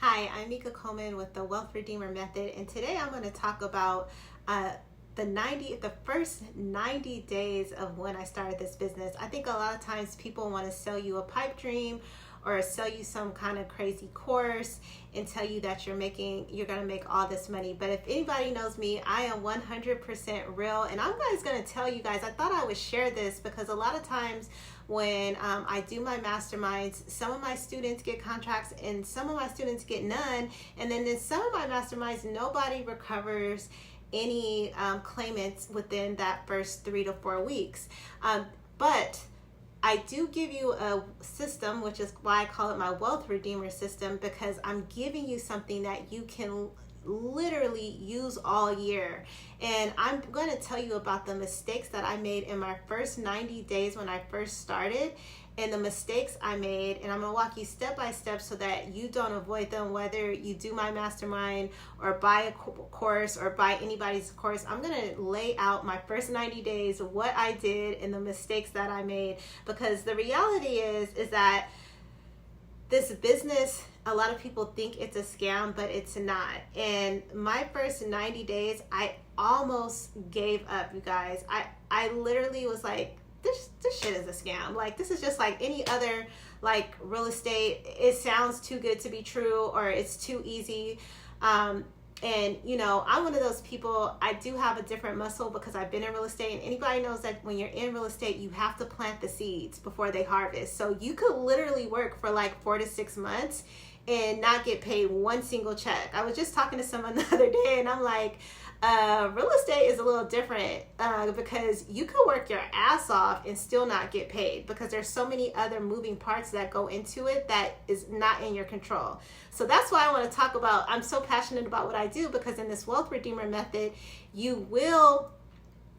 Hi, I'm 𝐬𝐮𝐬𝐫𝐞 with the Wealth Redeemer Method, and today I'm going to talk about the first 90 days of when I started this business. I think a lot of times people want to sell you a pipe dream or sell you some kind of crazy course and tell you that you're going to make all this money. But if anybody knows me, I am 100% real, and I'm going to tell you guys, I thought I would share this because a lot of times when I do my masterminds, some of my students get contracts and some of my students get none. And then in some of my masterminds, nobody recovers any claimants within that first 3 to 4 weeks. But I do give you a system, which is why I call it my Wealth Redeemer system, because I'm giving you something that you can literally use all year. And I'm going to tell you about the mistakes that I made in my first 90 days when I first started, and the mistakes I made, and I'm going to walk you step by step so that you don't avoid them, whether you do my mastermind or buy a course or buy anybody's course. I'm going to lay out my first 90 days, what I did and the mistakes that I made, because the reality is that this business, a lot of people think it's a scam, but it's not. And my first 90 days, I almost gave up, you guys. I literally was like, this shit is a scam. Like, this is just like any other like real estate. It sounds too good to be true, or it's too easy. And you know, I'm one of those people. I do have a different muscle because I've been in real estate, and anybody knows that when you're in real estate, you have to plant the seeds before they harvest. So you could literally work for like 4 to 6 months and not get paid one single check. I was just talking to someone the other day, and I'm like, real estate is a little different because you could work your ass off and still not get paid, because there's so many other moving parts that go into it that is not in your control. So that's why I want to talk about, I'm so passionate about what I do, because in this Wealth Redeemer Method, you will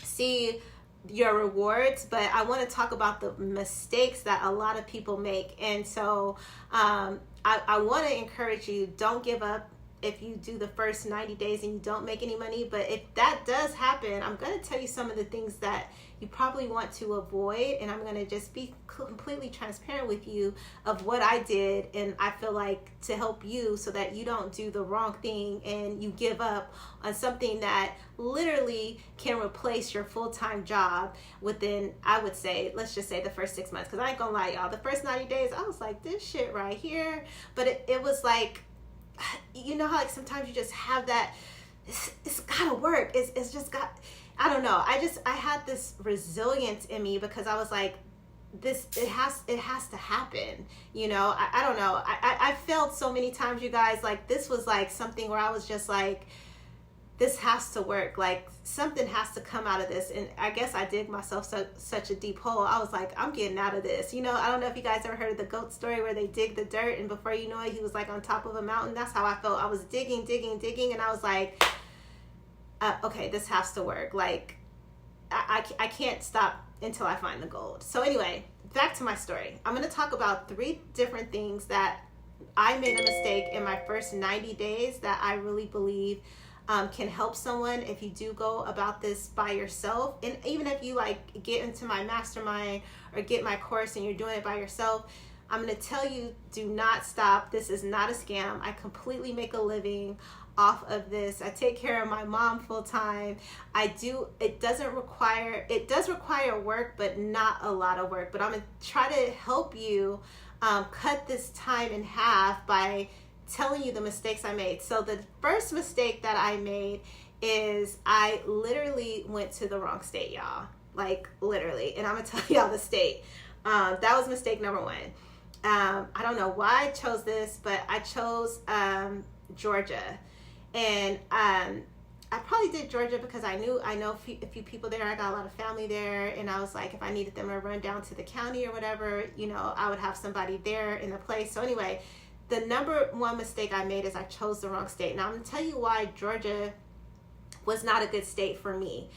see your rewards, but I want to talk about the mistakes that a lot of people make. And so I want to encourage you, don't give up if you do the first 90 days and you don't make any money. But if that does happen, I'm going to tell you some of the things that you probably want to avoid, and I'm going to just be completely transparent with you of what I did, and I feel like to help you so that you don't do the wrong thing and you give up on something that literally can replace your full-time job within, I would say, let's just say the first 6 months. Because I ain't gonna lie, y'all, the first 90 days I was like, this shit right here. But it was like, you know how like sometimes you just have that, it's gotta work, it's just got, I don't know, I had this resilience in me, because I was like, it has to happen, you know. I don't know, I felt so many times, you guys, like this was like something where I was just like, this has to work, like something has to come out of this. And I guess I dig myself such a deep hole. I was like, I'm getting out of this, you know. I don't know if you guys ever heard of the goat story where they dig the dirt and before you know it, he was like on top of a mountain. That's how I felt. I was digging, and I was like, okay, this has to work. Like I can't stop until I find the gold. So anyway, back to my story. I'm going to talk about 3 different things that I made a mistake in my first 90 days that I really believe can help someone if you do go about this by yourself. And even if you like get into my mastermind or get my course and you're doing it by yourself, I'm going to tell you, do not stop. This is not a scam. I completely make a living off of this. I take care of my mom full time. It does require work, but not a lot of work. But I'm going to try to help you cut this time in half by telling you the mistakes I made. So the first mistake that I made is I literally went to the wrong state, y'all. Like literally. And I'm gonna tell y'all the state. That was mistake number 1. I don't know why I chose this, but I chose Georgia. And I probably did Georgia because I know a few people there. I got a lot of family there, and I was like, if I needed them to run down to the county or whatever, you know, I would have somebody there in the place. So anyway, the number 1 mistake I made is I chose the wrong state. Now I'm going to tell you why Georgia was not a good state for me.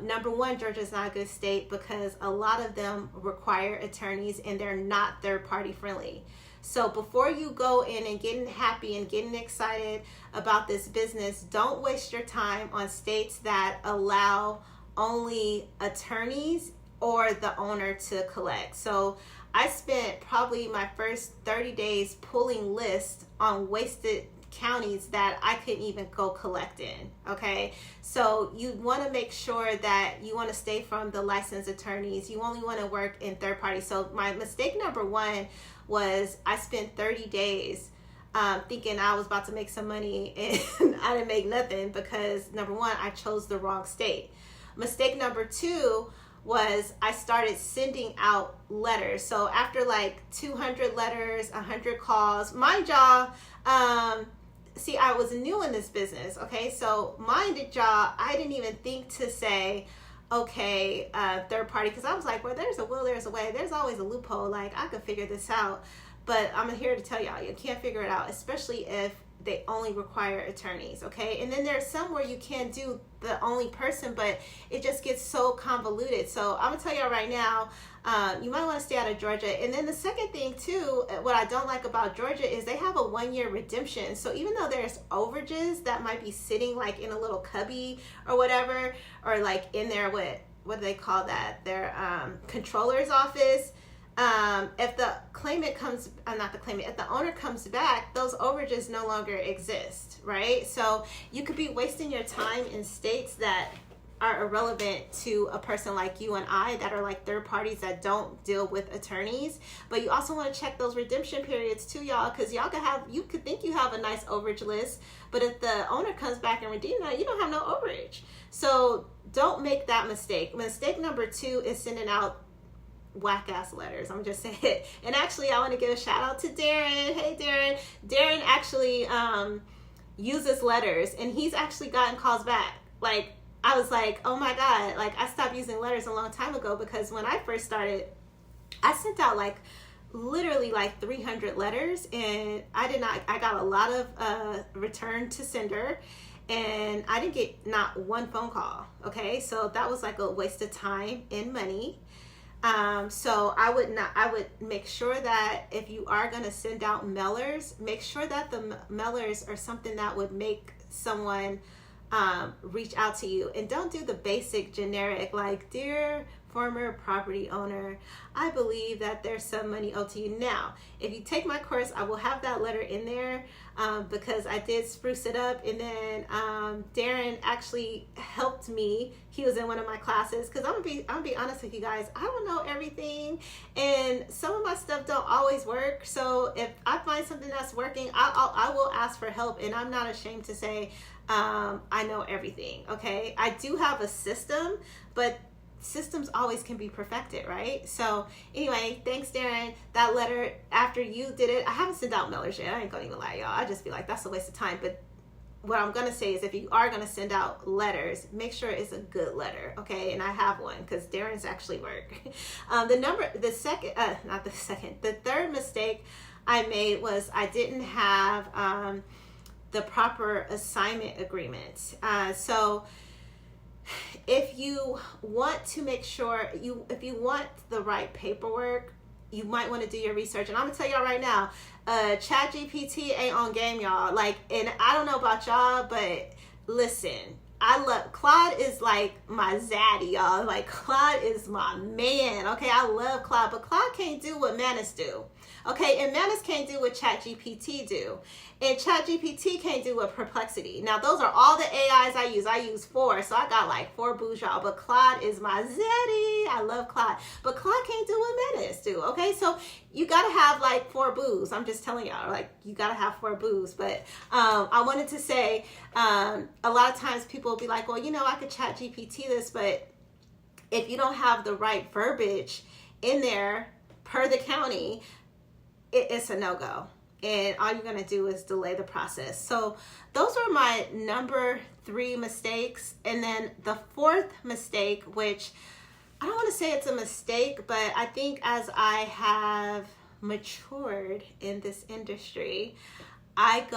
Number 1, Georgia is not a good state because a lot of them require attorneys and they're not third party friendly. So before you go in and getting happy and getting excited about this business, don't waste your time on states that allow only attorneys or the owner to collect. So I spent probably my first 30 days pulling lists on wasted counties that I couldn't even go collect in. Okay, so you want to make sure that you want to stay from the licensed attorneys. You only want to work in third parties. So my mistake number one was I spent 30 days thinking I was about to make some money, and I didn't make nothing because number one, I chose the wrong state. Mistake number two was I started sending out letters. So after like 200 letters, 100 calls, mind y'all, see, I was new in this business, okay? So mind y'all, I didn't even think to say, okay, third party, because I was like, well, there's a will, there's a way. There's always a loophole. Like, I could figure this out. But I'm here to tell y'all, you can't figure it out, especially if they only require attorneys, okay? And then there's some where you can do the only person, but it just gets so convoluted. So I'm gonna tell y'all right now, you might want to stay out of Georgia. And then the second thing too, what I don't like about Georgia is they have a 1-year redemption. So even though there's overages that might be sitting like in a little cubby or whatever, or like in their, what do they call that? Their controller's office. If the claimant comes, not the claimant, if the owner comes back, those overages no longer exist, right? So you could be wasting your time in states that are irrelevant to a person like you and I that are like third parties that don't deal with attorneys. But you also want to check those redemption periods too, y'all, because y'all could think you have a nice overage list, but if the owner comes back and redeems that, you don't have no overage. So don't make that mistake. Mistake number two is sending out whack ass letters. I'm just saying it. And actually, I want to give a shout out to Darren. Hey, Darren. Darren actually uses letters, and he's actually gotten calls back. Like, I was like, oh my God, like I stopped using letters a long time ago because when I first started, I sent out like literally like 300 letters, and I got a lot of return to sender, and I didn't get not one phone call. Okay, so that was like a waste of time and money. So I would make sure that if you are going to send out mailers, make sure that the mailers are something that would make someone reach out to you, and don't do the basic generic like, dear former property owner, I believe that there's some money owed to you. Now, if you take my course, I will have that letter in there because I did spruce it up. And then Darren actually helped me. He was in one of my classes because I'm gonna be honest with you guys. I don't know everything, and some of my stuff don't always work. So if I find something that's working, I will ask for help, and I'm not ashamed to say I know everything. Okay, I do have a system, but systems always can be perfected, right? So anyway, thanks, Darren. That letter, after you did it, I haven't sent out mailers yet. I ain't gonna even lie, y'all. I just be like, that's a waste of time. But what I'm gonna say is, if you are gonna send out letters, make sure it's a good letter, okay? And I have one because Darren's actually work. The third mistake I made was I didn't have the proper assignment agreement. So if you want to make sure if you want the right paperwork, you might want to do your research. And I'm gonna tell y'all right now, ChatGPT ain't on game, y'all. Like, and I don't know about y'all, but listen, I love Claude. Is like my zaddy, y'all. Like, Claude is my man. Okay, I love Claude, but Claude can't do what Manus do. Okay, and Manus can't do what ChatGPT do. And ChatGPT can't do what Perplexity. Now, those are all the AIs I use. I use 4, so I got like 4 boos, y'all. But Claude is my zaddy. I love Claude. But Claude can't do what Manus do, okay? So you got to have like 4 boos. I'm just telling y'all, like, you got to have 4 boos. But I wanted to say, a lot of times people will be like, well, you know, I could ChatGPT this, but if you don't have the right verbiage in there per the county, it's a no-go, and all you're going to do is delay the process. So those are my number 3 mistakes. And then the 4th mistake, which I don't want to say it's a mistake, but I think as I have matured in this industry, I've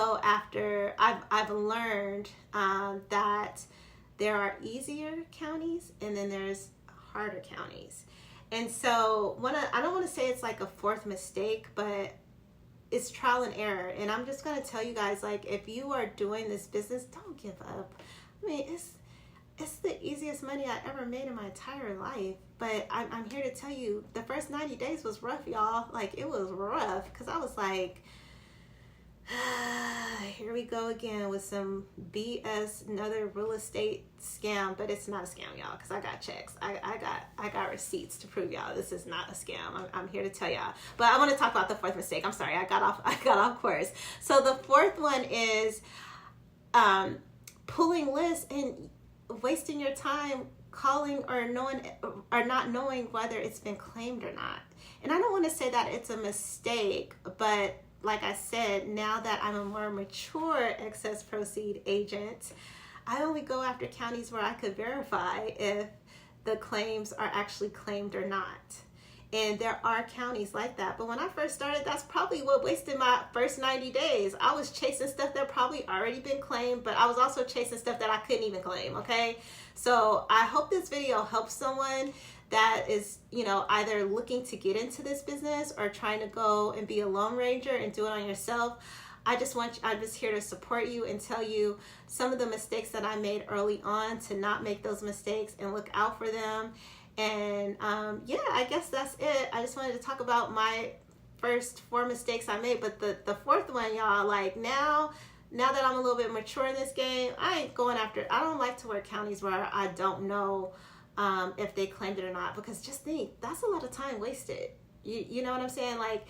learned that there are easier counties and then there's harder counties. And so I don't want to say it's like a 4th mistake, but it's trial and error. And I'm just going to tell you guys, like, if you are doing this business, don't give up. I mean, it's the easiest money I ever made in my entire life. But I'm here to tell you, the first 90 days was rough, y'all. Like, it was rough because I was like, here we go again with some BS, another real estate scam. But it's not a scam, y'all, because I got checks. I got receipts to prove y'all this is not a scam. I'm here to tell y'all. But I want to talk about the fourth mistake. I'm sorry, I got off course. So the fourth one is pulling lists and wasting your time calling or not knowing whether it's been claimed or not. And I don't want to say that it's a mistake, but like I said, now that I'm a more mature excess proceed agent, I only go after counties where I could verify if the claims are actually claimed or not. And there are counties like that. But when I first started, that's probably what wasted my first 90 days. I was chasing stuff that probably already been claimed, but I was also chasing stuff that I couldn't even claim, okay? So I hope this video helps someone that is, either looking to get into this business or trying to go and be a Lone Ranger and do it on yourself. I'm just here to support you and tell you some of the mistakes that I made early on, to not make those mistakes and look out for them. And yeah, I guess that's it. I just wanted to talk about my first 4 mistakes I made. But the fourth one, y'all, like now that I'm a little bit mature in this game, I ain't going after, I don't like to work counties where I don't know if they claimed it or not, because just think, that's a lot of time wasted. You know what I'm saying? Like,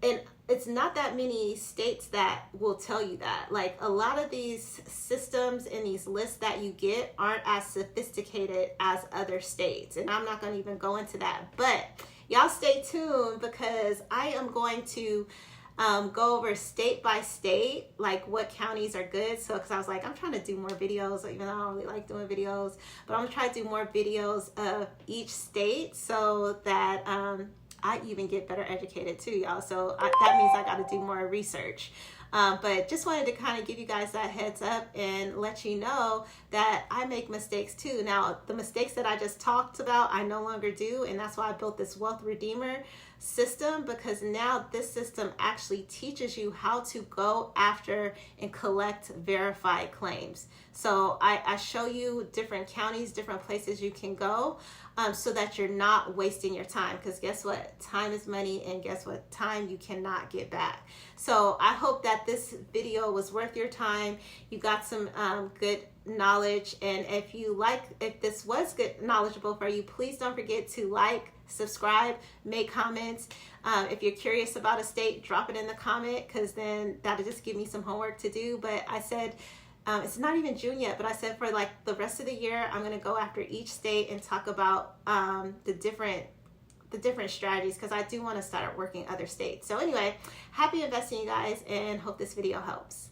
and it's not that many states that will tell you that. Like, a lot of these systems and these lists that you get aren't as sophisticated as other states. And I'm not going to even go into that. But y'all stay tuned, because I am going to go over state by state, like what counties are good. So, because I was like, I'm trying to do more videos, even though I don't really like doing videos. But I'm going to try to do more videos of each state so that I even get better educated too, y'all. So that means I got to do more research. But just wanted to kind of give you guys that heads up and let you know that I make mistakes too. Now, the mistakes that I just talked about, I no longer do. And that's why I built this Wealth Redeemer system, because now this system actually teaches you how to go after and collect verified claims. So I show you different counties, different places you can go, so that you're not wasting your time. Because guess what? Time is money, and guess what? Time you cannot get back. So I hope that this video was worth your time. You got some good knowledge. And if this was good, knowledgeable for you, please don't forget to like, subscribe, make comments. If you're curious about a state, drop it in the comment, because then that'll just give me some homework to do. But I said, it's not even June yet, but I said for like the rest of the year, I'm going to go after each state and talk about the different strategies, because I do want to start working other states. So anyway, happy investing, you guys, and hope this video helps.